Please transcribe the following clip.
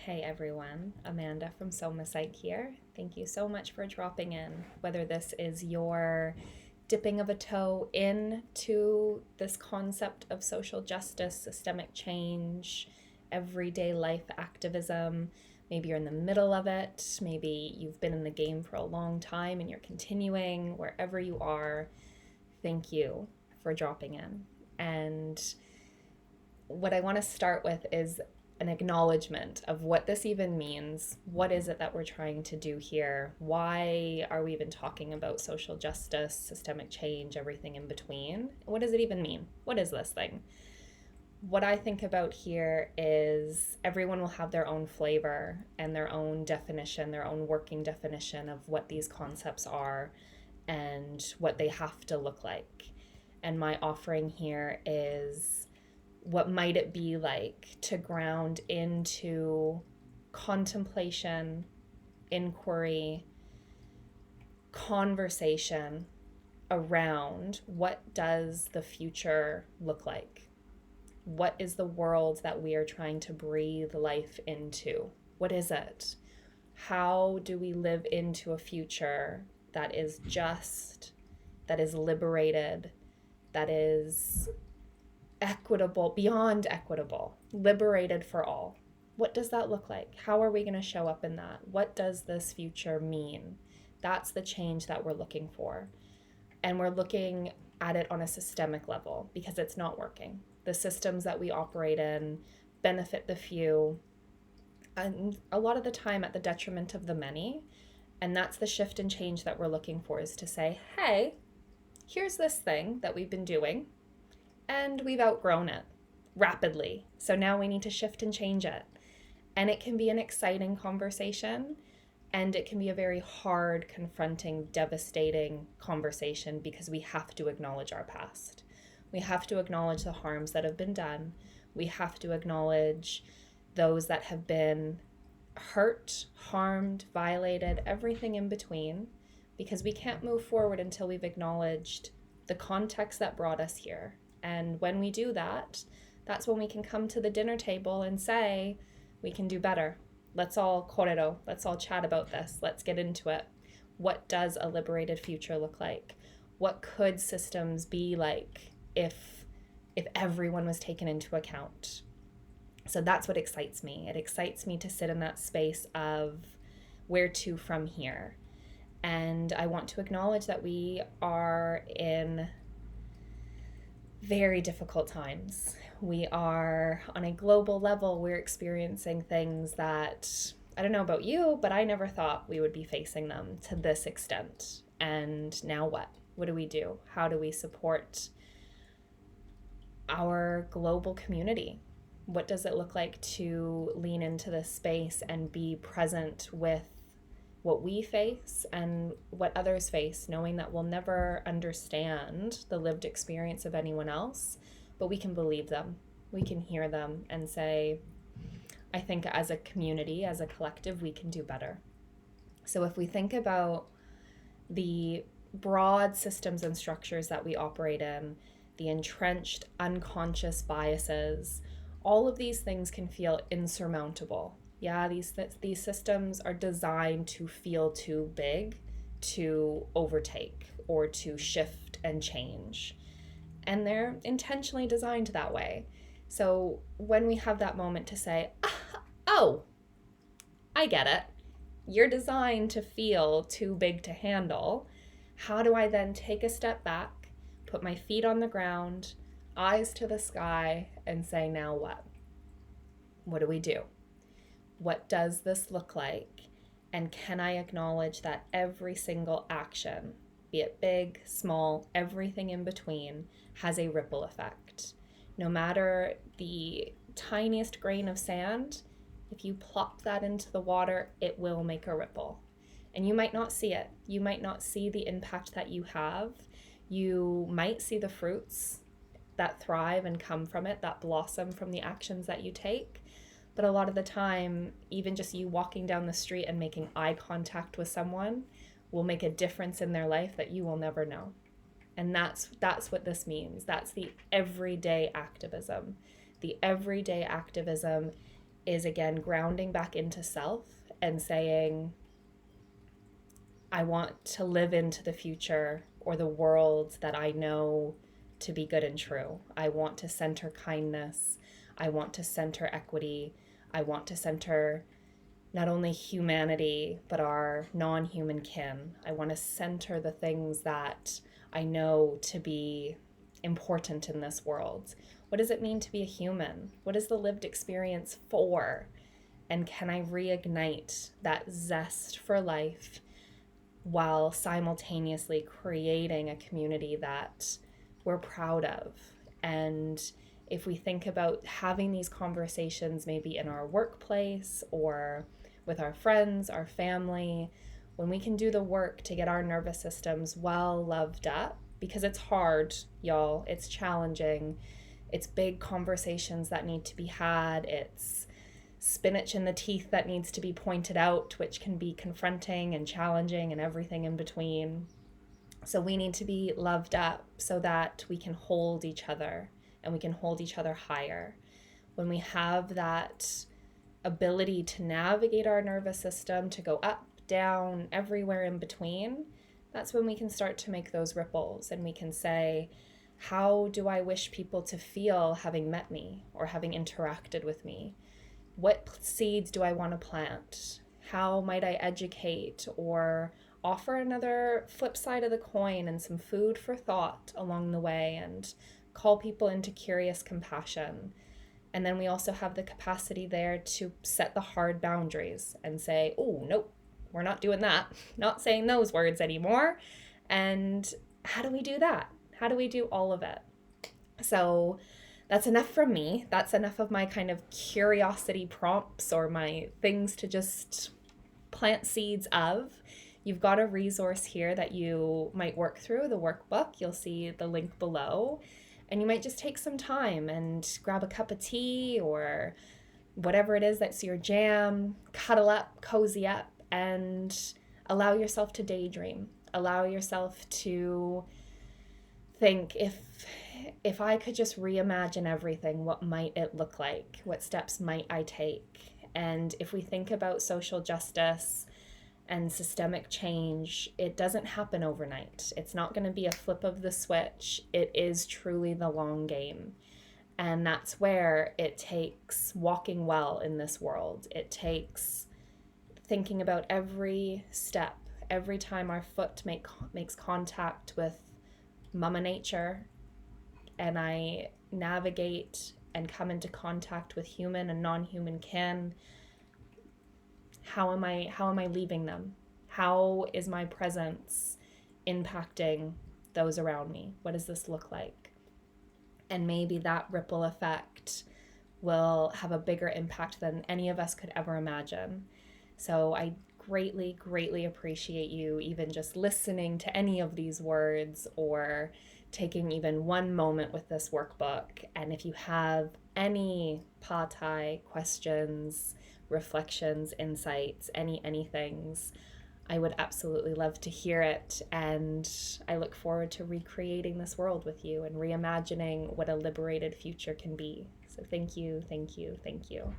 Hey everyone, Amanda from Soma Psych here. Thank you so much for dropping in. Whether this is your dipping of a toe into this concept of social justice, systemic change, everyday life activism, maybe you're in the middle of it, maybe you've been in the game for a long time and you're continuing, wherever you are, thank you for dropping in. And what I want to start with is an acknowledgement of what this even means. What is it that we're trying to do here? Why are we even talking about social justice, systemic change, everything in between? What does it even mean? What is this thing? What I think about here is everyone will have their own flavor and their own definition, their own working definition of what these concepts are and what they have to look like. And my offering here is what might it be like to ground into contemplation, inquiry, conversation around what does the future look like? What is the world that we are trying to breathe life into? What is it? How do we live into a future that is just, that is liberated, that is equitable, beyond equitable, liberated for all? What does that look like? How are we going to show up in that? What does this future mean? That's the change that we're looking for. And we're looking at it on a systemic level because it's not working. The systems that we operate in benefit the few, and a lot of the time at the detriment of the many. And that's the shift and change that we're looking for, is to say, hey, here's this thing that we've been doing and we've outgrown it rapidly. So now we need to shift and change it. And it can be an exciting conversation, and it can be a very hard, confronting, devastating conversation because we have to acknowledge our past. We have to acknowledge the harms that have been done. We have to acknowledge those that have been hurt, harmed, violated, everything in between, because we can't move forward until we've acknowledged the context that brought us here. And when we do that, that's when we can come to the dinner table and say, we can do better. Let's all korero, let's all chat about this. Let's get into it. What does a liberated future look like? What could systems be like if everyone was taken into account? So that's what excites me. It excites me to sit in that space of where to from here. And I want to acknowledge that we are in very difficult times. We are, on a global level, we're experiencing things that, I don't know about you, but I never thought we would be facing them to this extent. And now what? What do we do? How do we support our global community? What does it look like to lean into this space and be present with what we face and what others face, knowing that we'll never understand the lived experience of anyone else, but we can believe them. We can hear them and say, I think as a community, as a collective, we can do better. So if we think about the broad systems and structures that we operate in, the entrenched unconscious biases, all of these things can feel insurmountable. Yeah, these systems are designed to feel too big to overtake or to shift and change. And they're intentionally designed that way. So when we have that moment to say, oh, I get it. You're designed to feel too big to handle. How do I then take a step back, put my feet on the ground, eyes to the sky, and say, now what? What do we do? What does this look like? And can I acknowledge that every single action, be it big, small, everything in between, has a ripple effect? No matter the tiniest grain of sand, if you plop that into the water, it will make a ripple. And you might not see it. You might not see the impact that you have. You might see the fruits that thrive and come from it, that blossom from the actions that you take. But a lot of the time, even just you walking down the street and making eye contact with someone will make a difference in their life that you will never know. And that's what this means. That's the everyday activism. The everyday activism is again grounding back into self and saying, I want to live into the future or the world that I know to be good and true. I want to center kindness. I want to center equity. I want to center not only humanity, but our non human kin. I want to center the things that I know to be important in this world. What does it mean to be a human? What is the lived experience for? And can I reignite that zest for life while simultaneously creating a community that we're proud of? And if we think about having these conversations maybe in our workplace or with our friends, our family, when we can do the work to get our nervous systems well loved up, because it's hard, y'all, it's challenging, it's big conversations that need to be had, it's spinach in the teeth that needs to be pointed out, which can be confronting and challenging and everything in between. So we need to be loved up so that we can hold each other and we can hold each other higher. When we have that ability to navigate our nervous system, to go up, down, everywhere in between, that's when we can start to make those ripples and we can say, how do I wish people to feel having met me or having interacted with me? What seeds do I want to plant? How might I educate or offer another flip side of the coin and some food for thought along the way and call people into curious compassion? And then we also have the capacity there to set the hard boundaries and say, oh, nope, we're not doing that. Not saying those words anymore. And how do we do that? How do we do all of it? So that's enough from me. That's enough of my kind of curiosity prompts or my things to just plant seeds of. You've got a resource here that you might work through, the workbook. You'll see the link below. And you might just take some time and grab a cup of tea or whatever it is that's your jam, cuddle up, cozy up, and allow yourself to daydream. Allow yourself to think, if I could just reimagine everything, what might it look like? What steps might I take? And if we think about social justice and systemic change, it doesn't happen overnight. It's not going to be a flip of the switch. It is truly the long game. And that's where it takes walking well in this world. It takes thinking about every step, every time our foot makes contact with Mama Nature, and I navigate and come into contact with human and non-human kin. How am I leaving them? How is my presence impacting those around me? What does this look like? And maybe that ripple effect will have a bigger impact than any of us could ever imagine. So I greatly, greatly appreciate you even just listening to any of these words or taking even one moment with this workbook. And if you have any pa-tai questions, reflections, insights, anythings, I would absolutely love to hear it. And I look forward to recreating this world with you and reimagining what a liberated future can be. So thank you, thank you, thank you.